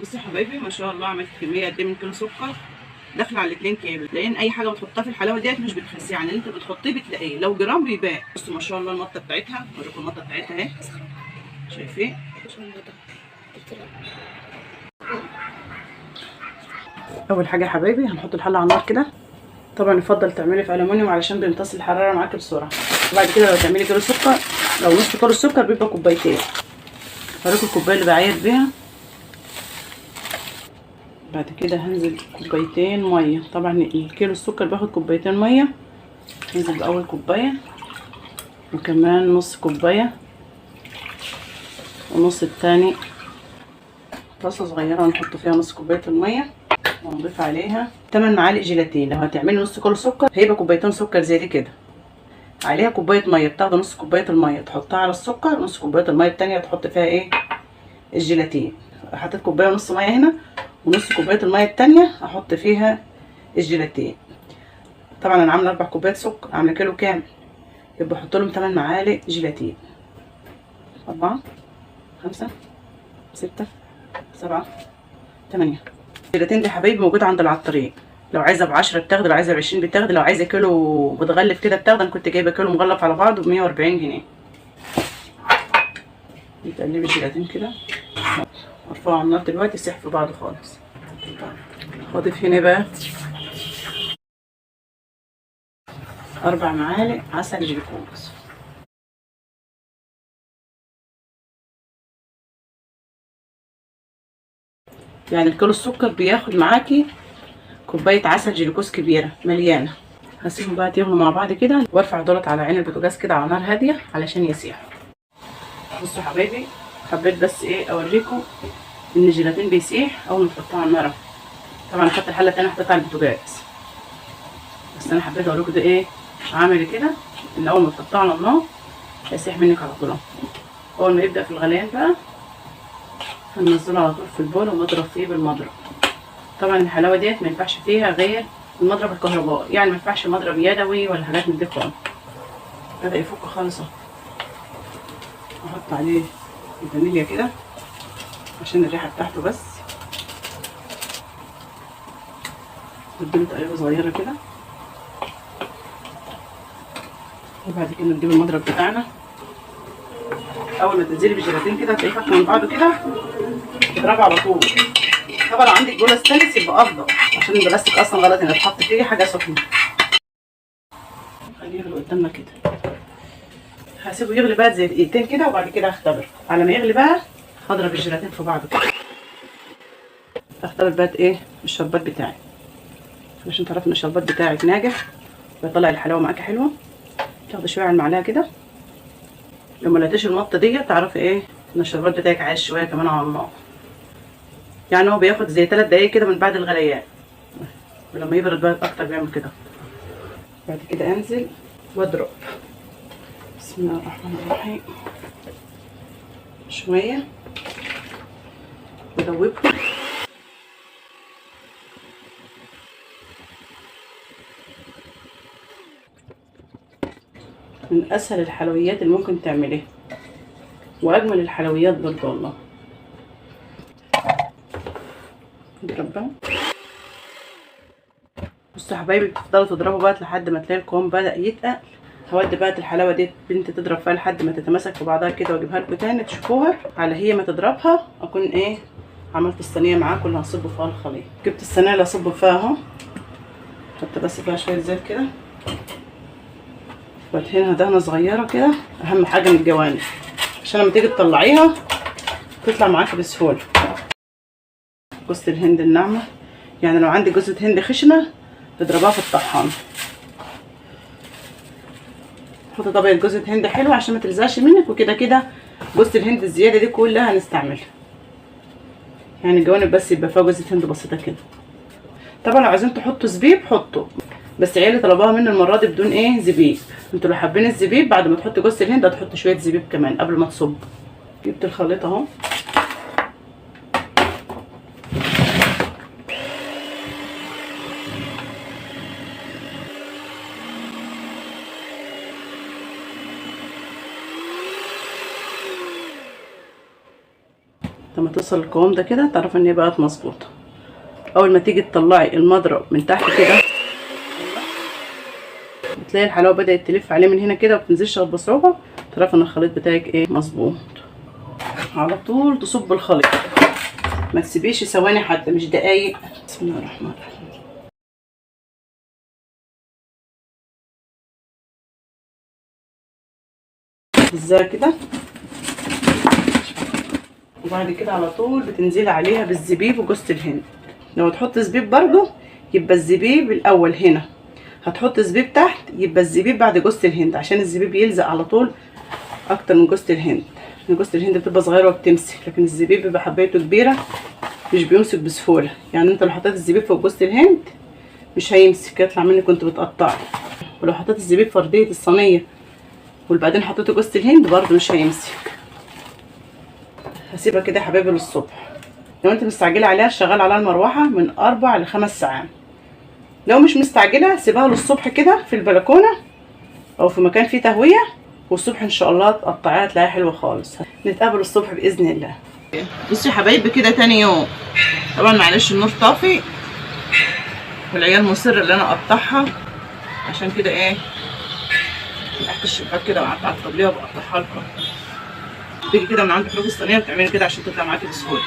بصي يا حبايبي، ما شاء الله عملت كميه قد ايه من كيلو سكر، داخله على 2 كيلو. لان اي حاجه بتحطها في الحلاوه ديت مش بتخسيه، يعني اللي انت بتحطيه بتلاقيه لو جرام بيبان. بصوا ما شاء الله المطه بتاعتها، اوريكم المطه بتاعتها اهي، شايفين؟ اول حاجه يا حبايبي هنحط الحله على النار كده. طبعا يفضل تعملي في الومنيوم علشان بيمتص الحراره معاكي بسرعه. وبعد كده لو تعملي كيلو سكر، لو نص كيلو السكر بيبقى كوبايتين. هوريكم الكوبايه اللي بعاير بيها. بعد كده هنزل كوبايتين ميه. طبعا الكيلو السكر باخد كوبايتين ميه. هنزل باول كوبايه، وكمان نص كوبايه، ونص التاني. طاسه صغيره نحط فيها نص كوبايه الميه، ونضيف عليها 8 معالق جيلاتين. لو هتعملي نص كيلو سكر هيبقى كوبايتين سكر زي دي كده. عليها كوبايه ميه، بتاخدي نص كوبايه الميه تحطها على السكر، نص كوبايه الميه التانيه تحط فيها ايه؟ الجيلاتين. حطيت كوبايه ونص ميه هنا، ونص كوبايه الميه التانيه احط فيها الجيلاتين. طبعا انا عامله 4 كوبايات سكر، عامله كيلو كامل، يبقى احط لهم 8 معالق جيلاتين. 4 5 6 7 8. الجيلاتين دي حبايبي موجوده عند العطارين. لو عايزه ب10 بتاخدي، لو عايزه ب20 بتاخدي، لو عايزه كيلو متغلف كده بتاخدي. انا كنت جايبه كيلو مغلف على بعضه ب 140 جنيه. بتقلبي الجيلاتين كده، ارفعه على النار دلوقتي يسيح في بعضه خالص. هضيف هنا بقى 4 معالق عسل جلوكوز. يعني الكيلو السكر بياخد معاكي كوبايه عسل جلوكوز كبيره مليانه. هسيبهم بقى يغلوا مع بعض كده، وارفع دولت على عين البوتاجاز كده على نار هاديه علشان يسيحوا. بصوا حبايبي، حبيت بس ايه اوريكم ان الجيلاتين بيسيح اول ما تحطوه على النار. طبعا خدت الحله التانيه حطيتها على البوتاجاز، بس انا حبيت اوريكم ده ايه عامل كده. ان اول ما تحطوه على النار هيسيح منك على طول. اول ما يبدا في الغليان بقى هننزله على طول في البول ونضرب فيه بالمضرب. طبعا الحلاوه ديت ما ينفعش فيها غير المضرب الكهربائي، يعني ما ينفعش مضرب يدوي ولا حاجات من دي خالص. بدا يفك خالص اهو. احط عليه الفانيليا كده عشان الريحه بتاعته بس. نديله تقليبه صغيره كده، وبعد كده نجيب المضرب بتاعنا. اول ما تنزلي بالجيلاتين كده هتلاقيه فك من بعضه كده، تضربه على طول. طبعا لو عندك بوله ستانلس يبقى افضل، عشان البلاستيك اصلا غلط ان تحط فيه حاجه سخنه. خليه يغلي قدامنا كده. هسيبه يغلي بقى زي دقيقتين كده، وبعد كده هختبر. على ما يغلي بقى هضرب الجيلاتين في بعضه كده. هختبر بقى ايه الشربات بتاعي، عشان تعرفي ان الشربات بتاعك ناجح ويطلع الحلاوه معاكي حلوه. تاخدي شويه على المعلقه كده. لو ما لقيتيش المطه دي تعرفي ايه ان الشربات بتاعك عايز شويه كمان على النار. يعني هو بياخد زي 3 دقايق كده من بعد الغليان، ولما يبرد بقى اكتر بيعمل كده. بعد كده انزل واضرب. بسم الله الرحمن الرحيم. شويه ودوبهم. من اسهل الحلويات اللي ممكن تعمليها، واجمل الحلويات برضه والله. نضرب بقى. بصوا يا حبايبي، بتفضلوا تضربوا بقى لحد ما تلاقي القوام بدأ يتقل. هودي بقى الحلاوه دي بنت تضرب فيها لحد ما تتماسك في بعضها كده، واجيبها لكم تاني تشوفوها. على هي ما تضربها اكون ايه عملت الصينيه معاكم اللي هنصب فيها الخليط. جبت الصينيه اللي هصب فيها اهو. حط بس فيها شويه زيت كده، وادهنها دهنه صغيره كده. اهم حاجه من الجوانب عشان لما تيجي تطلعيها تطلع معاكي بسهوله. جوز الهند الناعمه، يعني لو عندك جوزة هند خشنه تضربها في الطحان. حطي طبقه جوزة هند حلوه عشان ما تلزقش منك. وكده كده جوزة الهند الزياده دي كلها هنستعملها، يعني الجوانب بس يبقى فيها جوزة هند بسيطه كده. طبعا لو عايزين تحطوا زبيب حطوا، بس عيالي طلبوها مني المره دي بدون ايه زبيب. انتوا لو حابين الزبيب بعد ما تحطوا جوز الهند هتحطوا شويه زبيب كمان قبل ما تصب. جبت الخليط اهو. لما توصل القوام ده كده تعرف ان هي بقت مظبوطه. اول ما تيجي تطلعي المضرب من تحت كده بتلاقي الحلاوه بدات تلف عليه من هنا كده وبتنزلش بصعوبه، تعرف ان الخليط بتاعك ايه مظبوط. على طول تصب الخليط، ما تسيبيش ثواني حتى، مش دقايق. بسم الله الرحمن الرحيم. ازاي كده، وبعد كده على طول بتنزلي عليها بالزبيب وجوز الهند. لو تحط زبيب برضو يبقى الزبيب الاول هنا، هتحط زبيب تحت يبقى الزبيب بعد جوز الهند، عشان الزبيب يلزق على طول اكتر من جوز الهند. جوز الهند بتبقى صغيره وبتمسك، لكن الزبيب بيبقى حبايته كبيره مش بيمسك بسهوله. يعني انت لو حطيت الزبيب فوق جوز الهند مش هيمسك، يطلع منك كنت بتقطعي. ولو حطيت الزبيب في ارضيه الصينيه وبعدين حطيته جوز الهند برضو مش هيمسك. هسيبها كده يا حبايبي للصبح. لو انت مستعجله عليها شغال عليها المروحه من 4 ل5 ساعات. لو مش مستعجله سيبها للصبح كده في البلكونه او في مكان فيه تهويه، والصبح ان شاء الله تقطعيها تلاقيها حلوه خالص. نتقابل الصبح باذن الله. بصوا يا حبايبي كده تاني يوم، طبعا معلش النور طافي والعيال مصر اللي انا اقطعها، عشان كده ايه تحت الشباك كده وقعدت على الطبليه وبقطعها لكم. تيجي كده من عند حروف الصينيه وتعملي كده عشان تطلع معاكي بسهوله.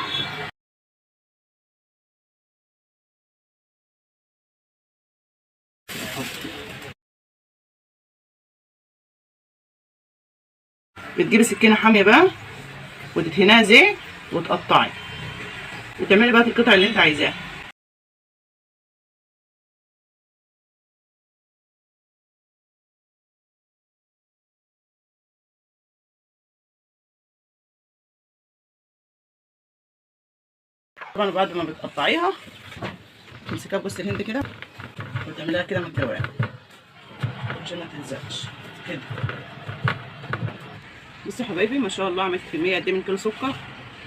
بتجيبي سكينه حاميه بقى وتدهنيها زيت وتقطعي وتعملي بقى القطع اللي انت عايزاها. طبعا بعد ما بتقطعيها تمسكيها بجوز الهند كده وتعمليها كده من الجوانب عشان ما تلزقش كده. بصوا يا حبايبي ما شاء الله عملت كميه قد ايه من كيلو سكر،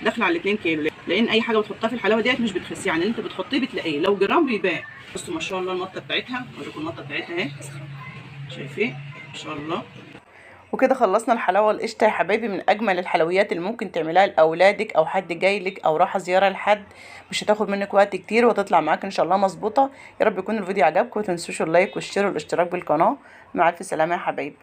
داخله على 2 كيلو، لان اي حاجه بتحطها في الحلاوه ديت مش بتخسي، يعني اللي انت بتحطيه بتلاقيه لو جرام بيبان. بصوا ما شاء الله النطه بتاعتها، اوريكم النطه بتاعتها اهي، شايفين ما شاء الله. وكده خلصنا الحلاوه القشطه يا حبايبي، من اجمل الحلويات اللي ممكن تعملها لاولادك او حد جاي لك او رايحه زياره لحد، مش هتاخد منك وقت كتير وتطلع معاك ان شاء الله مظبوطه. يا رب يكون الفيديو عجبكم، وما تنسوش اللايك والشير والاشتراك بالقناه. مع الف سلامه يا حبايبي.